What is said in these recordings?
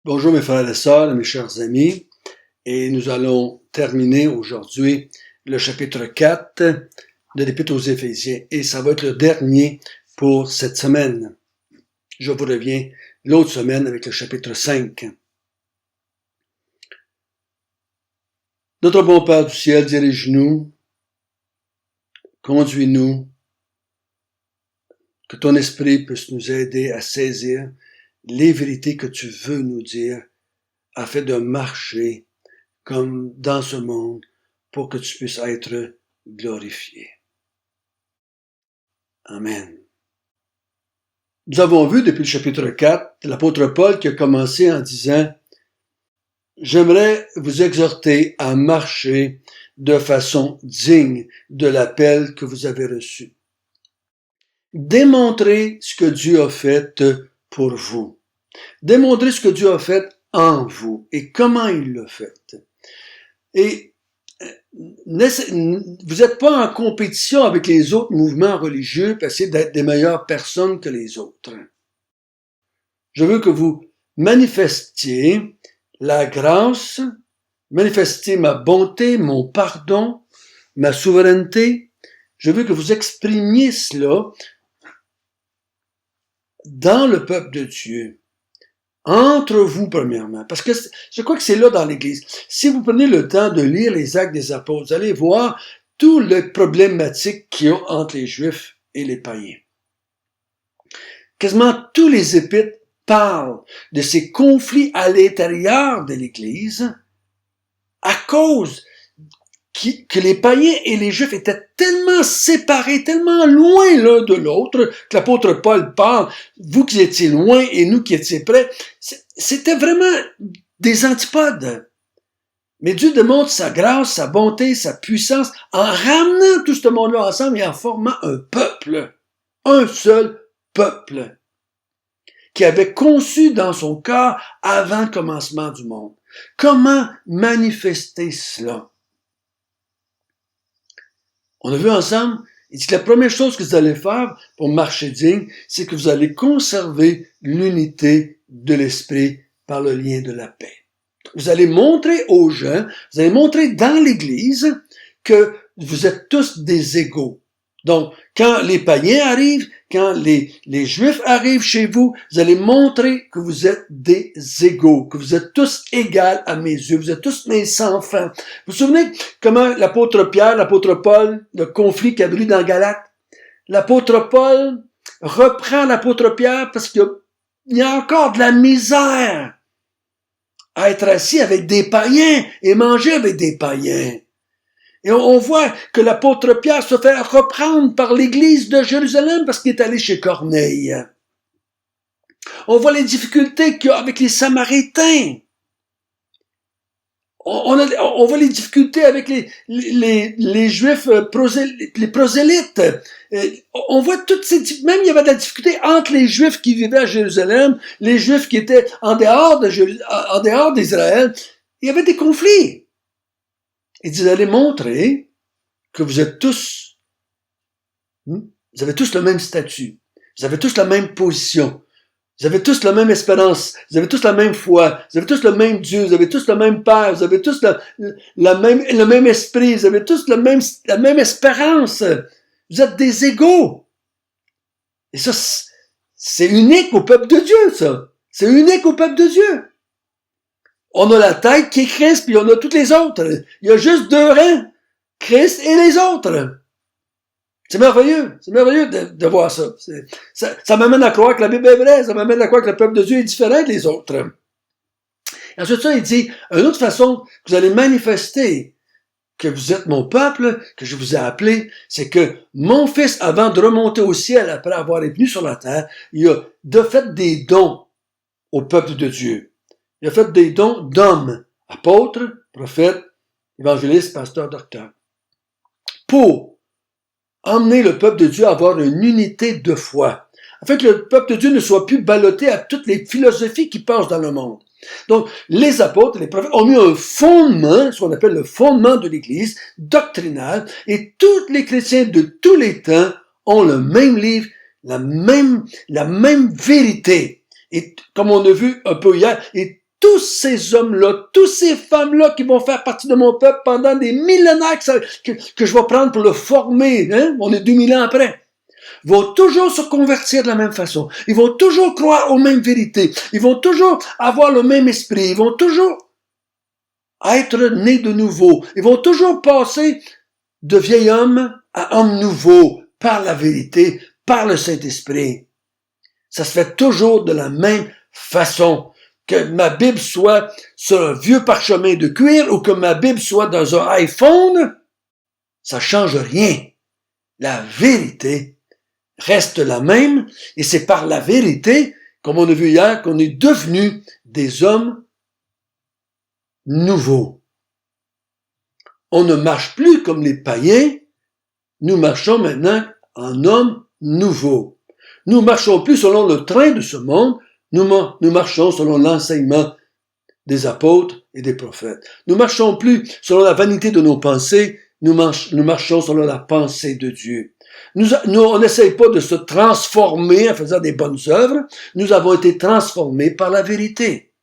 Bonjour mes frères et sœurs, mes chers amis, et nous allons terminer aujourd'hui le chapitre 4 de l'Épître aux Éphésiens, et ça va être le dernier pour cette semaine. Je vous reviens l'autre semaine avec le chapitre 5. Notre bon Père du ciel, dirige-nous, conduis-nous, que ton esprit puisse nous aider à saisir les vérités que tu veux nous dire, afin de marcher comme dans ce monde pour que tu puisses être glorifié. Amen. Nous avons vu depuis le chapitre 4 l'apôtre Paul qui a commencé en disant « J'aimerais vous exhorter à marcher de façon digne de l'appel que vous avez reçu. Démontrez ce que Dieu a fait pour vous. Démontrez ce que Dieu a fait en vous et comment il l'a fait. Et vous n'êtes pas en compétition avec les autres mouvements religieux pour essayer d'être des meilleures personnes que les autres. Je veux que vous manifestiez la grâce, manifestiez ma bonté, mon pardon, ma souveraineté. Je veux que vous exprimiez cela dans le peuple de Dieu. Entre vous, premièrement, parce que je crois que c'est là dans l'Église. Si vous prenez le temps de lire les Actes des Apôtres, vous allez voir toutes les problématiques qu'il y a entre les Juifs et les païens. Quasiment tous les épîtres parlent de ces conflits à l'intérieur de l'Église à cause que les païens et les Juifs étaient tellement séparés, tellement loin l'un de l'autre, que l'apôtre Paul parle, vous qui étiez loin et nous qui étions près, c'était vraiment des antipodes. Mais Dieu démontre sa grâce, sa bonté, sa puissance, en ramenant tout ce monde-là ensemble et en formant un peuple, un seul peuple, qui avait conçu dans son cœur avant le commencement du monde. Comment manifester cela? On a vu ensemble, il dit que la première chose que vous allez faire pour marcher digne, c'est que vous allez conserver l'unité de l'esprit par le lien de la paix. Vous allez montrer aux gens, vous allez montrer dans l'Église que vous êtes tous des égaux. Donc, quand les païens arrivent, quand les Juifs arrivent chez vous, vous allez montrer que vous êtes des égaux, que vous êtes tous égaux à mes yeux, vous êtes tous mes enfants. Vous vous souvenez comment l'apôtre Pierre, l'apôtre Paul, le conflit qu'il y avait eu dans Galate? L'apôtre Paul reprend l'apôtre Pierre parce qu'il y a encore de la misère à être assis avec des païens et manger avec des païens. Et on voit que l'apôtre Pierre se fait reprendre par l'église de Jérusalem parce qu'il est allé chez Corneille. On voit les difficultés qu'il y a avec les Samaritains. On voit les difficultés avec les Juifs, les prosélytes. On voit toutes ces même il y avait de la difficulté entre les Juifs qui vivaient à Jérusalem, les Juifs qui étaient en dehors d'Israël. Il y avait des conflits. Et vous allez montrer que vous êtes tous, vous avez tous le même statut, vous avez tous la même position, vous avez tous la même espérance, vous avez tous la même foi, vous avez tous le même Dieu, vous avez tous le même Père, vous avez tous le même esprit, vous avez tous la même espérance. Vous êtes des égaux. Et ça, c'est unique au peuple de Dieu, ça. C'est unique au peuple de Dieu. On a la tête qui est Christ, puis on a toutes les autres. Il y a juste deux rangs, Christ et les autres. C'est merveilleux de voir ça. Ça m'amène à croire que la Bible est vraie, ça m'amène à croire que le peuple de Dieu est différent des autres. Et ensuite ça, il dit, une autre façon que vous allez manifester que vous êtes mon peuple, que je vous ai appelé, c'est que mon fils, avant de remonter au ciel, après avoir été venu sur la terre, il a fait des dons au peuple de Dieu. Il a fait des dons d'hommes, apôtres, prophètes, évangélistes, pasteurs, docteurs, pour emmener le peuple de Dieu à avoir une unité de foi, afin que le peuple de Dieu ne soit plus ballotté à toutes les philosophies qui passent dans le monde. Donc, les apôtres, les prophètes ont mis un fondement, ce qu'on appelle le fondement de l'Église, doctrinal, et tous les chrétiens de tous les temps ont le même livre, la même vérité. Et comme on a vu un peu hier, et tous ces hommes-là, tous ces femmes-là qui vont faire partie de mon peuple pendant des millénaires que je vais prendre pour le former, hein? On est 2000 ans après, vont toujours se convertir de la même façon. Ils vont toujours croire aux mêmes vérités. Ils vont toujours avoir le même esprit. Ils vont toujours être nés de nouveau. Ils vont toujours passer de vieil homme à homme nouveau par la vérité, par le Saint-Esprit. Ça se fait toujours de la même façon. Que ma Bible soit sur un vieux parchemin de cuir ou que ma Bible soit dans un iPhone, ça change rien. La vérité reste la même et c'est par la vérité, comme on a vu hier, qu'on est devenus des hommes nouveaux. On ne marche plus comme les païens, nous marchons maintenant en hommes nouveaux. Nous marchons plus selon le train de ce monde, nous marchons selon l'enseignement des apôtres et des prophètes. Nous marchons plus selon la vanité de nos pensées, nous marchons selon la pensée de Dieu. On n'essaye pas de se transformer en faisant des bonnes œuvres, nous avons été transformés par la vérité.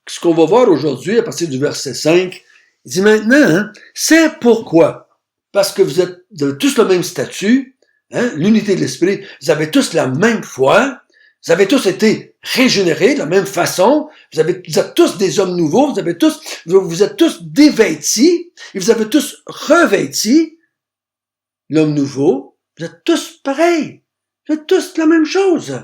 Ce qu'on va voir aujourd'hui, à partir du verset 5, il dit maintenant, hein, c'est pourquoi, parce que vous avez tous le même statut, hein, l'unité de l'esprit, vous avez tous la même foi, vous avez tous été régénérés de la même façon, vous êtes tous des hommes nouveaux, vous êtes tous dévêtis, et vous avez tous revêtis l'homme nouveau, vous êtes tous pareils, vous êtes tous la même chose.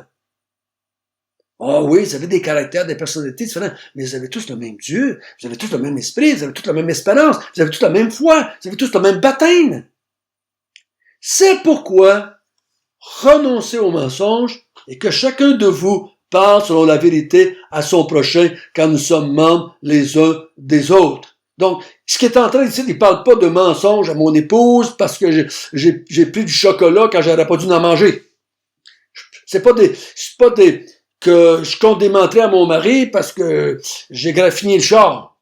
Ah oui, vous avez des caractères, des personnalités différentes, mais vous avez tous le même Dieu, vous avez tous le même esprit, vous avez tous la même espérance, vous avez tous la même foi, vous avez tous le même baptême. C'est pourquoi renoncez au mensonge et que chacun de vous parle selon la vérité à son prochain quand nous sommes membres les uns des autres. Donc, ce qui est en train de dire, il parle pas de mensonge à mon épouse parce que j'ai pris du chocolat quand j'aurais pas dû en manger. C'est pas que je compte des menteries à mon mari parce que j'ai graffiné le char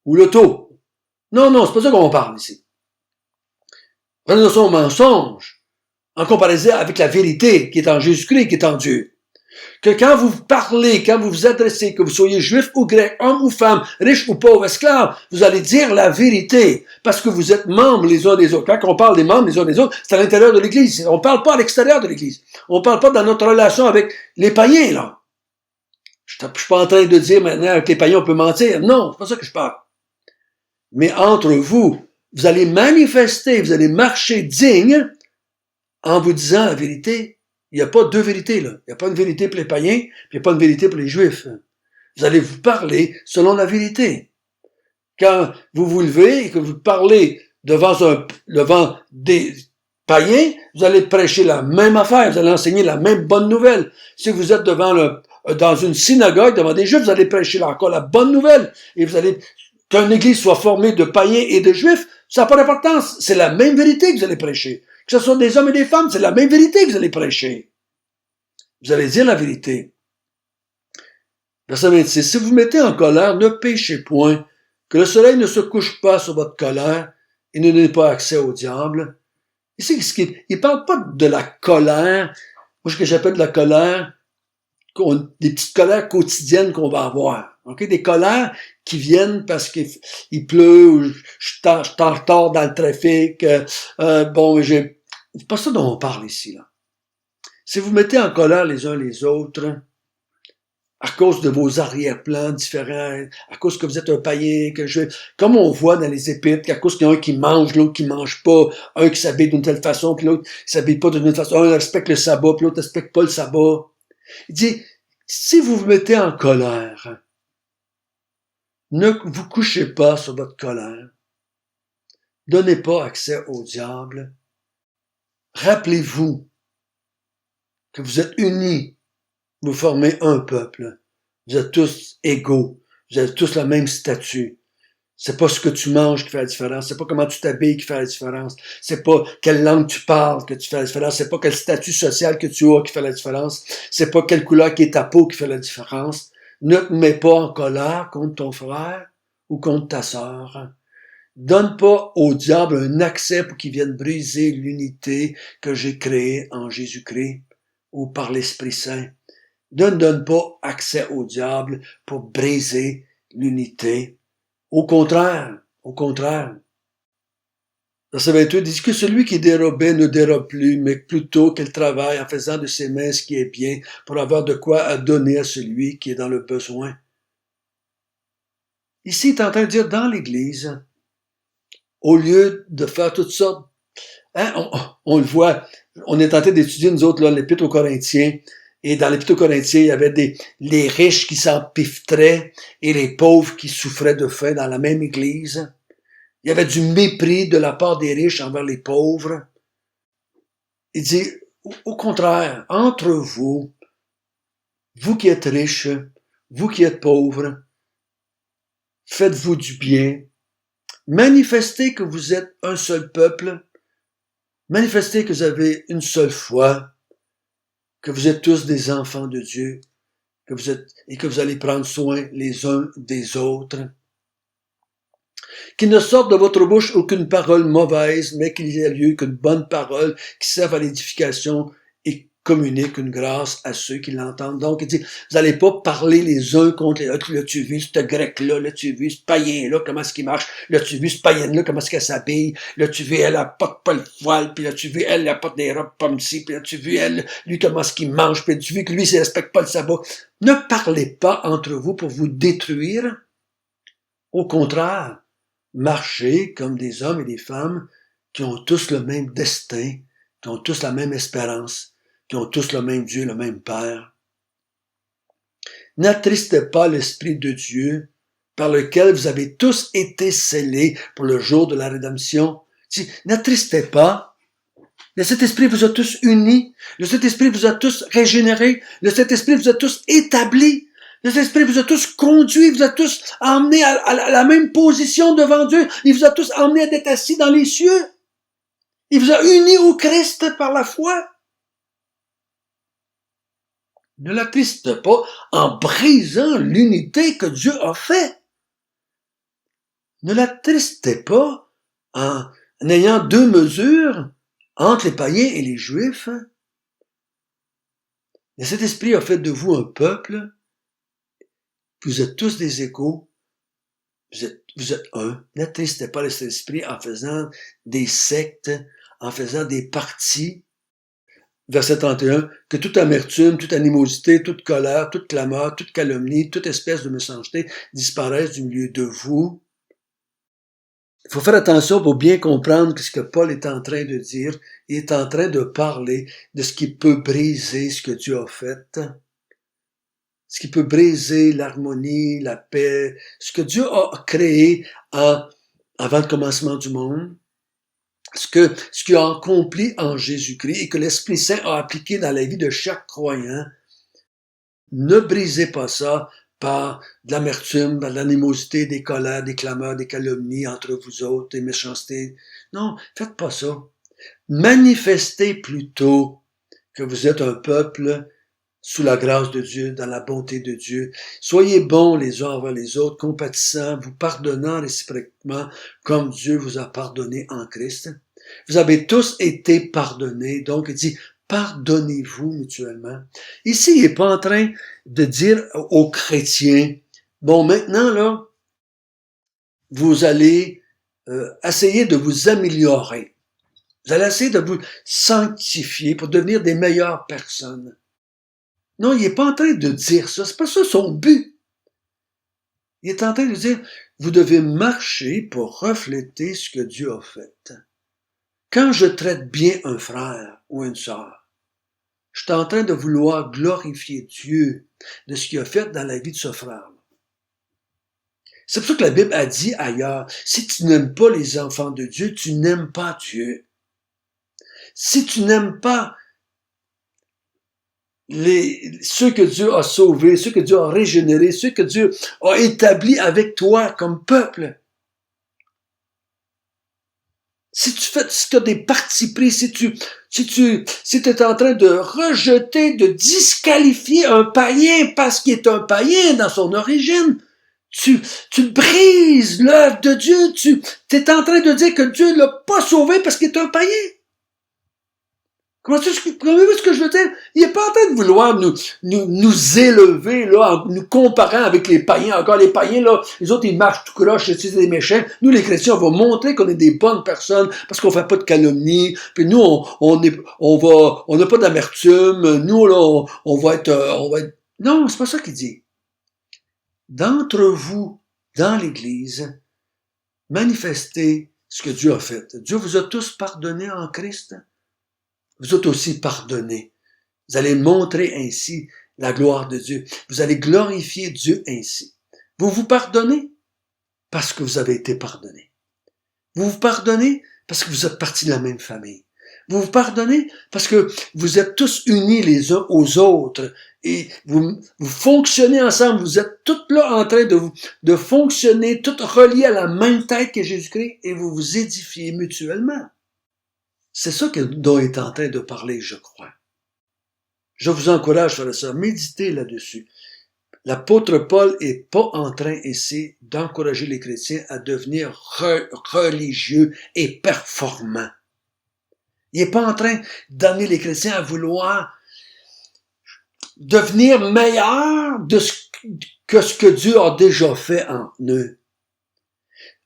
ou l'auto. Non, c'est pas ça qu'on parle ici. Renonçons au mensonge en comparaison avec la vérité qui est en Jésus-Christ, qui est en Dieu. Que quand vous parlez, quand vous vous adressez, que vous soyez juif ou grec, homme ou femme, riche ou pauvre, esclave, vous allez dire la vérité, parce que vous êtes membres les uns des autres. Quand on parle des membres les uns des autres, c'est à l'intérieur de l'Église. On ne parle pas à l'extérieur de l'Église. On ne parle pas dans notre relation avec les païens, là. Je ne suis pas en train de dire maintenant avec les païens on peut mentir. Non, c'est pas ça que je parle. Mais entre vous, vous allez manifester, vous allez marcher digne en vous disant la vérité. Il n'y a pas deux vérités, là. Il n'y a pas une vérité pour les païens, puis il n'y a pas une vérité pour les juifs. Vous allez vous parler selon la vérité. Quand vous vous levez et que vous parlez devant des païens, vous allez prêcher la même affaire, vous allez enseigner la même bonne nouvelle. Si vous êtes dans une synagogue, devant des juifs, vous allez prêcher encore la bonne nouvelle. Et vous allez, qu'une église soit formée de païens et de juifs, ça n'a pas d'importance. C'est la même vérité que vous allez prêcher. Que ce soit des hommes et des femmes, c'est la même vérité que vous allez prêcher. Vous allez dire la vérité. Verset 26. Si vous mettez en colère, ne péchez point, que le soleil ne se couche pas sur votre colère et ne donnez pas accès au diable. Ici, il parle pas de la colère, moi ce que j'appelle de la colère, des petites colères quotidiennes qu'on va avoir. Okay? Des colères qui viennent parce qu'il pleut, ou je suis en retard dans le trafic, c'est pas ça dont on parle ici, là. Si vous mettez en colère les uns les autres, à cause de vos arrière-plans différents, à cause que vous êtes un païen, comme on voit dans les épîtres, qu'à cause qu'il y en a un qui mange, l'autre qui mange pas, un qui s'habille d'une telle façon, puis l'autre qui s'habille pas d'une autre façon, un respecte le sabbat, puis l'autre respecte pas le sabbat. Il dit, si vous vous mettez en colère, ne vous couchez pas sur votre colère. Donnez pas accès au diable. Rappelez-vous que vous êtes unis. Vous formez un peuple. Vous êtes tous égaux. Vous avez tous le même statut. C'est pas ce que tu manges qui fait la différence. C'est pas comment tu t'habilles qui fait la différence. C'est pas quelle langue tu parles que tu fais la différence. C'est pas quel statut social que tu as qui fait la différence. C'est pas quelle couleur qui est ta peau qui fait la différence. Ne te mets pas en colère contre ton frère ou contre ta sœur. Donne pas au diable un accès pour qu'il vienne briser l'unité que j'ai créée en Jésus-Christ ou par l'Esprit Saint. ne donne pas accès au diable pour briser l'unité. Au contraire, verset 28 dit que celui qui dérobait ne dérobe plus, mais plutôt qu'il travaille en faisant de ses mains ce qui est bien pour avoir de quoi à donner à celui qui est dans le besoin. Ici, il est en train de dire dans l'Église, au lieu de faire toutes sortes, on le voit, on est en train d'étudier nous autres là, l'Épître aux Corinthiens, et dans l'Épître aux Corinthiens, il y avait les riches qui s'empiffraient et les pauvres qui souffraient de faim dans la même Église. Il y avait du mépris de la part des riches envers les pauvres. Il dit, au contraire, entre vous, vous qui êtes riches, vous qui êtes pauvres, faites-vous du bien, manifestez que vous êtes un seul peuple, manifestez que vous avez une seule foi, que vous êtes tous des enfants de Dieu, et que vous allez prendre soin les uns des autres. Qu'il ne sorte de votre bouche aucune parole mauvaise, mais qu'il y ait lieu qu'une bonne parole qui serve à l'édification et communique une grâce à ceux qui l'entendent. Donc, il dit, vous n'allez pas parler les uns contre les autres. Là, tu as vu ce grec-là, là, tu as vu ce païen-là, comment est-ce qu'il marche, là, tu as vu ce païenne-là, comment est-ce qu'elle s'habille, là, tu as vu, elle a pas le voile, puis là, tu as vu, elle a pas des robes comme ci, puis là, tu as vu, elle, lui, comment est-ce qu'il mange, puis tu as vu que lui, il ne respecte pas le sabbat. Ne parlez pas entre vous pour vous détruire. Au contraire, marchez comme des hommes et des femmes qui ont tous le même destin, qui ont tous la même espérance, qui ont tous le même Dieu, le même Père. N'attristez pas l'Esprit de Dieu, par lequel vous avez tous été scellés pour le jour de la rédemption. N'attristez pas. Le Saint-Esprit vous a tous unis. Le Saint-Esprit vous a tous régénérés. Le Saint-Esprit vous a tous établis. Le Saint-Esprit vous a tous conduits, vous a tous emmenés à la même position devant Dieu. Il vous a tous emmenés à être assis dans les cieux. Il vous a unis au Christ par la foi. Ne l'attriste pas en brisant l'unité que Dieu a faite. Ne l'attristez pas en ayant deux mesures entre les païens et les Juifs. Mais cet esprit a fait de vous un peuple. Vous êtes tous des égaux. Vous êtes un. N'attristez pas l'esprit en faisant des sectes, en faisant des partis. Verset 31, que toute amertume, toute animosité, toute colère, toute clameur, toute calomnie, toute espèce de méchanceté disparaissent du milieu de vous. Il faut faire attention pour bien comprendre ce que Paul est en train de dire. Il est en train de parler de ce qui peut briser ce que Dieu a fait. Ce qui peut briser l'harmonie, la paix, ce que Dieu a créé avant le commencement du monde. Ce qu'il a accompli en Jésus-Christ et que l'Esprit Saint a appliqué dans la vie de chaque croyant, ne brisez pas ça par de l'amertume, par de l'animosité, des colères, des clameurs, des calomnies entre vous autres, des méchancetés. Non, faites pas ça. Manifestez plutôt que vous êtes un peuple sous la grâce de Dieu, dans la bonté de Dieu. Soyez bons les uns envers les autres, compatissants, vous pardonnant réciproquement comme Dieu vous a pardonné en Christ. Vous avez tous été pardonnés. Donc, il dit, pardonnez-vous mutuellement. Ici, il n'est pas en train de dire aux chrétiens, bon, maintenant, là, vous allez essayer de vous améliorer. Vous allez essayer de vous sanctifier pour devenir des meilleures personnes. Non, il n'est pas en train de dire ça. C'est pas ça son but. Il est en train de dire, vous devez marcher pour refléter ce que Dieu a fait. Quand je traite bien un frère ou une sœur, je suis en train de vouloir glorifier Dieu de ce qu'il a fait dans la vie de ce frère. C'est pour ça que la Bible a dit ailleurs, si tu n'aimes pas les enfants de Dieu, tu n'aimes pas Dieu. Si tu n'aimes pas ceux que Dieu a sauvés, ceux que Dieu a régénérés, ceux que Dieu a établis avec toi comme peuple, si tu as des partis pris, si tu es en train de rejeter, de disqualifier un païen parce qu'il est un païen dans son origine, tu brises l'œuvre de Dieu, tu es en train de dire que Dieu l'a pas sauvé parce qu'il est un païen. Comprenez-vous ce que je veux dire? Il n'est pas en train de vouloir nous élever, là, en nous comparant avec les païens. Encore les païens, là, les autres, ils marchent tout croche, c'est des méchants. Nous, les chrétiens, on va montrer qu'on est des bonnes personnes parce qu'on fait pas de calomnie. Puis nous, on n'a pas d'amertume. Nous, là, on va être... Non, c'est pas ça qu'il dit. D'entre vous, dans l'Église, manifestez ce que Dieu a fait. Dieu vous a tous pardonné en Christ. Vous êtes aussi pardonnés. Vous allez montrer ainsi la gloire de Dieu. Vous allez glorifier Dieu ainsi. Vous vous pardonnez parce que vous avez été pardonnés. Vous vous pardonnez parce que vous êtes partis de la même famille. Vous vous pardonnez parce que vous êtes tous unis les uns aux autres et vous fonctionnez ensemble. Vous êtes tous là en train de fonctionner, tous reliés à la même tête que Jésus-Christ et vous vous édifiez mutuellement. C'est ça dont est en train de parler, je crois. Je vous encourage, frères et sœurs, méditez là-dessus. L'apôtre Paul est pas en train ici d'encourager les chrétiens à devenir religieux et performants. Il est pas en train d'amener les chrétiens à vouloir devenir meilleurs que ce que Dieu a déjà fait en eux.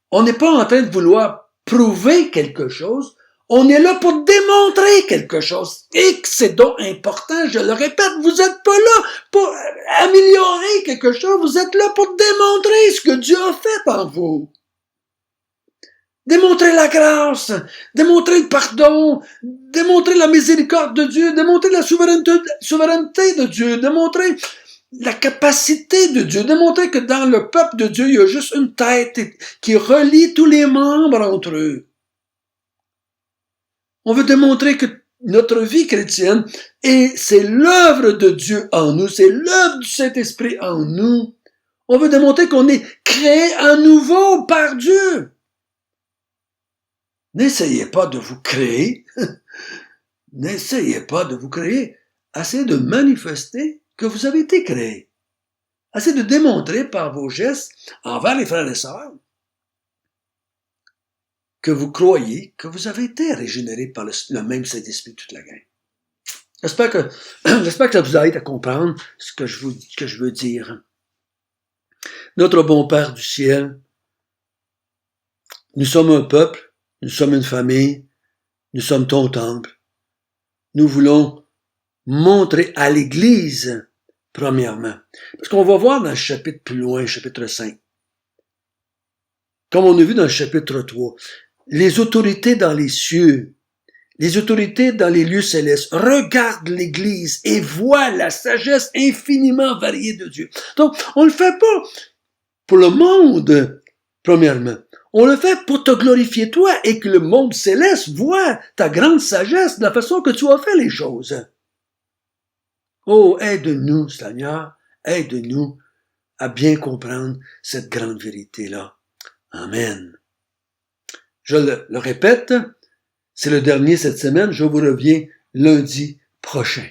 On n'est pas en train de vouloir prouver quelque chose. On est là pour démontrer quelque chose. Et que c'est donc important, je le répète, vous n'êtes pas là pour améliorer quelque chose, vous êtes là pour démontrer ce que Dieu a fait en vous. Démontrer la grâce, démontrer le pardon, démontrer la miséricorde de Dieu, démontrer la souveraineté de Dieu, démontrer la capacité de Dieu, démontrer que dans le peuple de Dieu, il y a juste une tête qui relie tous les membres entre eux. On veut démontrer que notre vie chrétienne, c'est l'œuvre de Dieu en nous, c'est l'œuvre du Saint-Esprit en nous. On veut démontrer qu'on est créé à nouveau par Dieu. N'essayez pas de vous créer. N'essayez pas de vous créer. Essayez de manifester que vous avez été créé. Essayez de démontrer par vos gestes envers les frères et sœurs que vous croyez que vous avez été régénéré par le même Saint-Esprit toute la gang. J'espère que ça vous aide à comprendre ce que je veux dire. Notre bon Père du ciel, nous sommes un peuple, nous sommes une famille, nous sommes ton temple. Nous voulons montrer à l'Église, premièrement, parce qu'on va voir dans le chapitre plus loin, chapitre 5, comme on a vu dans le chapitre 3, les autorités dans les cieux, les autorités dans les lieux célestes regardent l'Église et voient la sagesse infiniment variée de Dieu. Donc, on le fait pas pour le monde, premièrement. On le fait pour te glorifier toi et que le monde céleste voit ta grande sagesse de la façon que tu as fait les choses. Oh, aide-nous, Seigneur, aide-nous à bien comprendre cette grande vérité-là. Amen. Je le répète, c'est le dernier cette semaine, je vous reviens lundi prochain.